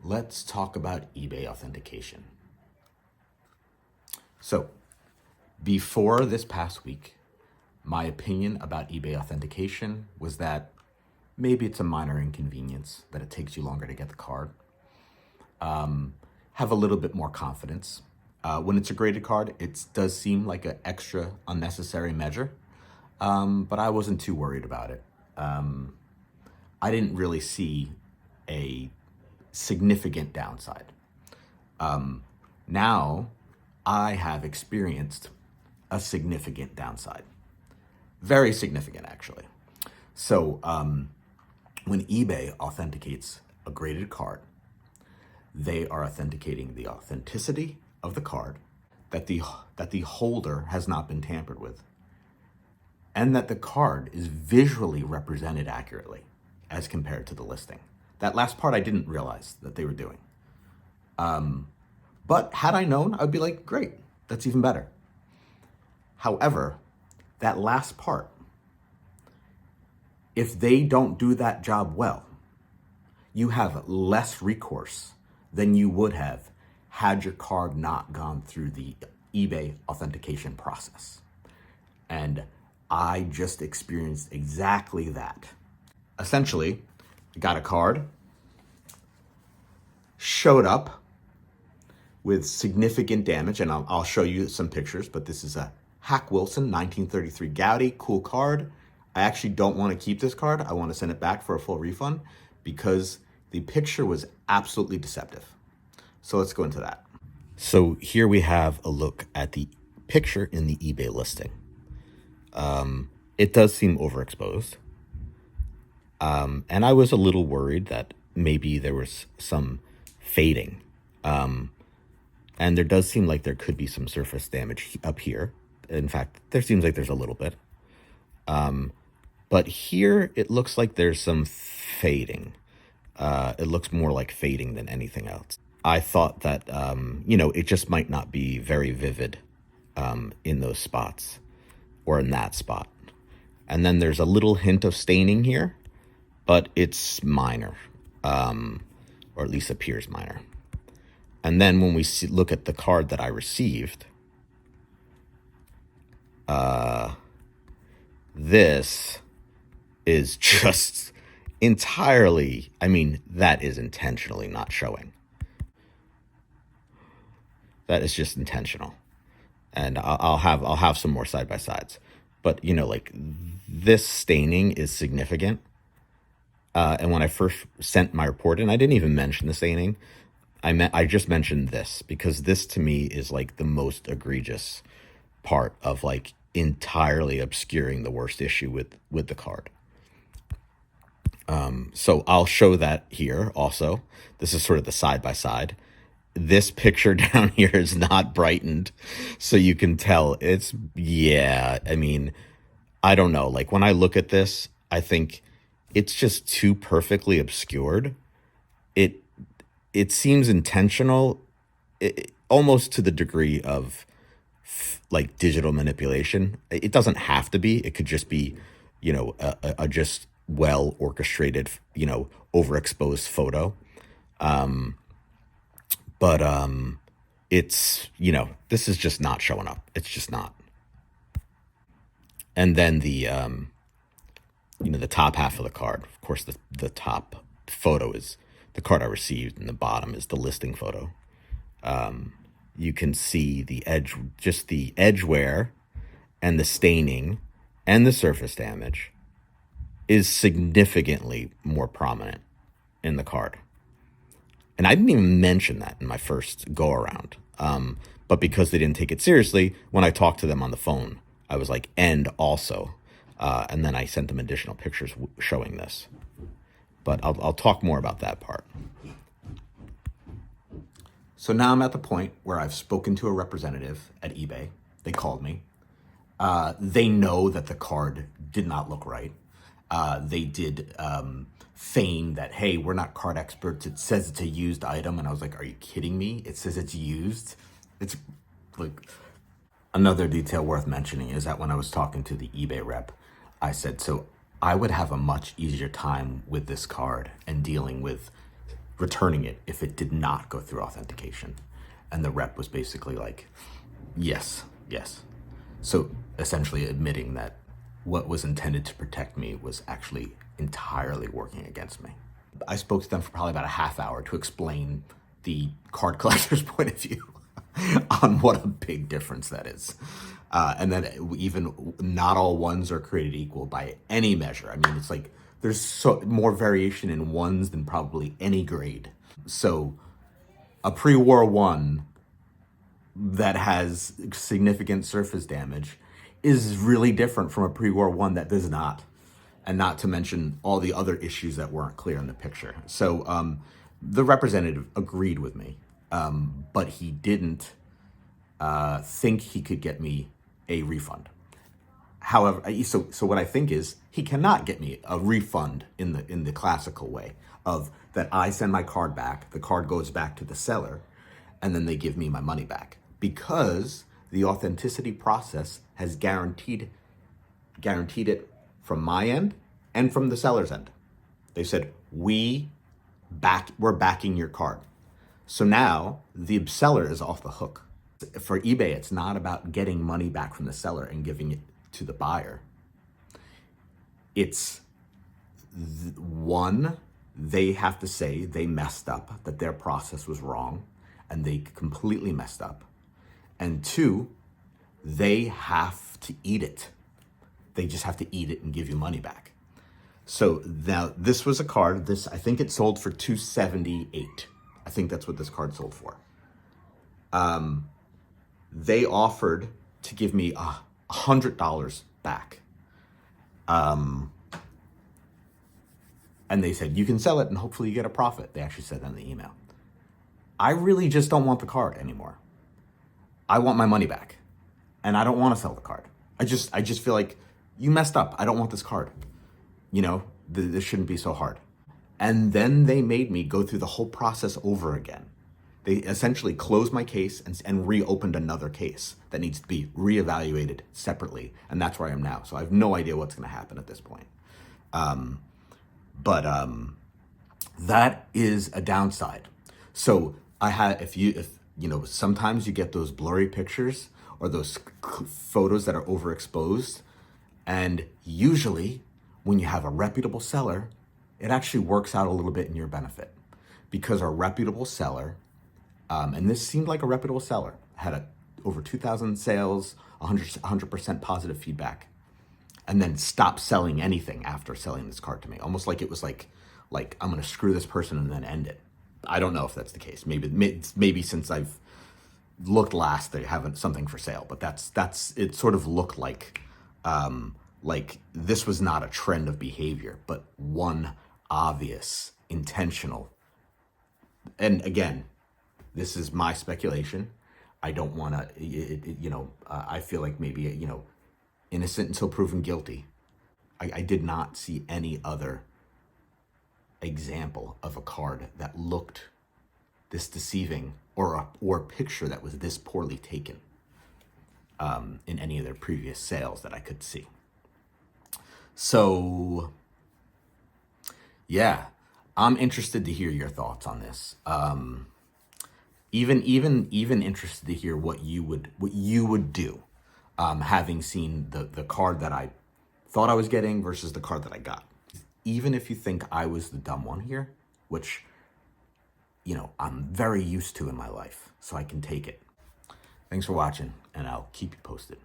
let's talk about eBay authentication. So, before this past week, my opinion about eBay authentication was that maybe it's a minor inconvenience, that it takes you longer to get the card. Have a little bit more confidence. When it's a graded card, it does seem like an extra unnecessary measure, but I wasn't too worried about it. I didn't really see a significant downside. Now, I have experienced a significant downside. Very significant, actually. So, when eBay authenticates a graded card, they are authenticating the authenticity of the card, that the holder has not been tampered with, and that the card is visually represented accurately as compared to the listing. That last part I didn't realize that they were doing. But had I known, I'd be like, great, that's even better. However, that last part, if they don't do that job well, you have less recourse than you would have had your card not gone through the eBay authentication process. And I just experienced exactly that. Essentially, got a card, showed up with significant damage, and I'll show you some pictures, but this is a Hack Wilson 1933 Gaudi, cool card. I actually don't want to keep this card. I want to send it back for a full refund because the picture was absolutely deceptive. So let's go into that. So here we have a look at the picture in the eBay listing. It does seem overexposed. And I was a little worried that maybe there was some fading. And there does seem like there could be some surface damage up here. In fact, there seems like there's a little bit. But here it looks like there's some fading. It looks more like fading than anything else. I thought that, it just might not be very vivid in those spots or in that spot. And then there's a little hint of staining here, but it's minor, or at least appears minor. And then when we look at the card that I received, this is just entirely, that is intentionally not showing. That is just intentional. And I'll have some more side by sides. But, this staining is significant. And when I first sent my report in, I didn't even mention the staining. I just mentioned this because this to me is like the most egregious part of like entirely obscuring the worst issue with the card. So I'll show that here also. This is sort of the side by side. This picture down here is not brightened, so you can tell it's, I don't know. Like when I look at this, I think it's just too perfectly obscured. It seems intentional, almost to the degree of like digital manipulation. It doesn't have to be. It could just be, a just well orchestrated, overexposed photo. But it's, this is just not showing up. It's just not. And then the top half of the card, of course, the top photo is the card I received, and the bottom is the listing photo. You can see the edge, just the edge wear and the staining and the surface damage is significantly more prominent in the card. And I didn't even mention that in my first go around. But because they didn't take it seriously, when I talked to them on the phone, I was like, and also, and then I sent them additional pictures showing this. But I'll talk more about that part. So now I'm at the point where I've spoken to a representative at eBay. They called me. They know that the card did not look right. They did feign that, hey, we're not card experts. It says it's a used item. And I was like, are you kidding me? It says it's used. It's like, another detail worth mentioning is that when I was talking to the eBay rep, I said, so I would have a much easier time with this card and dealing with returning it if it did not go through authentication. And the rep was basically like, yes, yes. So essentially admitting that what was intended to protect me was actually entirely working against me. I spoke to them for probably about a half hour to explain the card collector's point of view on what a big difference that is. And then even not all ones are created equal by any measure. I mean, it's like there's so more variation in ones than probably any grade. So a pre-war one that has significant surface damage is really different from a pre-war one that does not. And not to mention all the other issues that weren't clear in the picture. So the representative agreed with me, but he didn't think he could get me a refund. However, so what I think is he cannot get me a refund in the classical way of that I send my card back, the card goes back to the seller, and then they give me my money back, because the authenticity process has guaranteed it from my end and from the seller's end. They said, we're backing your card. So now the seller is off the hook. For eBay, it's not about getting money back from the seller and giving it to the buyer. It's one, they have to say they messed up, that their process was wrong, and they completely messed up. And two, they have to eat it. They just have to eat it and give you money back. So now this was a card, I think it sold for $278. I think that's what this card sold for. They offered to give me $100 back. And they said, you can sell it and hopefully you get a profit. They actually said that in the email. I really just don't want the card anymore. I want my money back. And I don't want to sell the card. I just feel like you messed up. I don't want this card. You know, this shouldn't be so hard. And then they made me go through the whole process over again. They essentially closed my case and reopened another case that needs to be reevaluated separately. And that's where I am now. So I have no idea what's going to happen at this point. But that is a downside. So if you know, sometimes you get those blurry pictures or those photos that are overexposed. And usually when you have a reputable seller, it actually works out a little bit in your benefit, because a reputable seller, and this seemed like a reputable seller, had over 2,000 sales, 100% positive feedback, and then stopped selling anything after selling this card to me. Almost like it was like I'm going to screw this person and then end it. I don't know if that's the case. Maybe since I've looked last, they haven't something for sale, but it sort of looked like this was not a trend of behavior, but one obvious, intentional. And again, this is my speculation. I don't want to, I feel like maybe, innocent until proven guilty. I did not see any other example of a card that looked this deceiving, or a picture that was this poorly taken in any of their previous sales that I could see. So yeah, I'm interested to hear your thoughts on this. Even interested to hear what you would do, having seen the card that I thought I was getting versus the card that I got. Even if you think I was the dumb one here, which, I'm very used to in my life, so I can take it. Thanks for watching, and I'll keep you posted.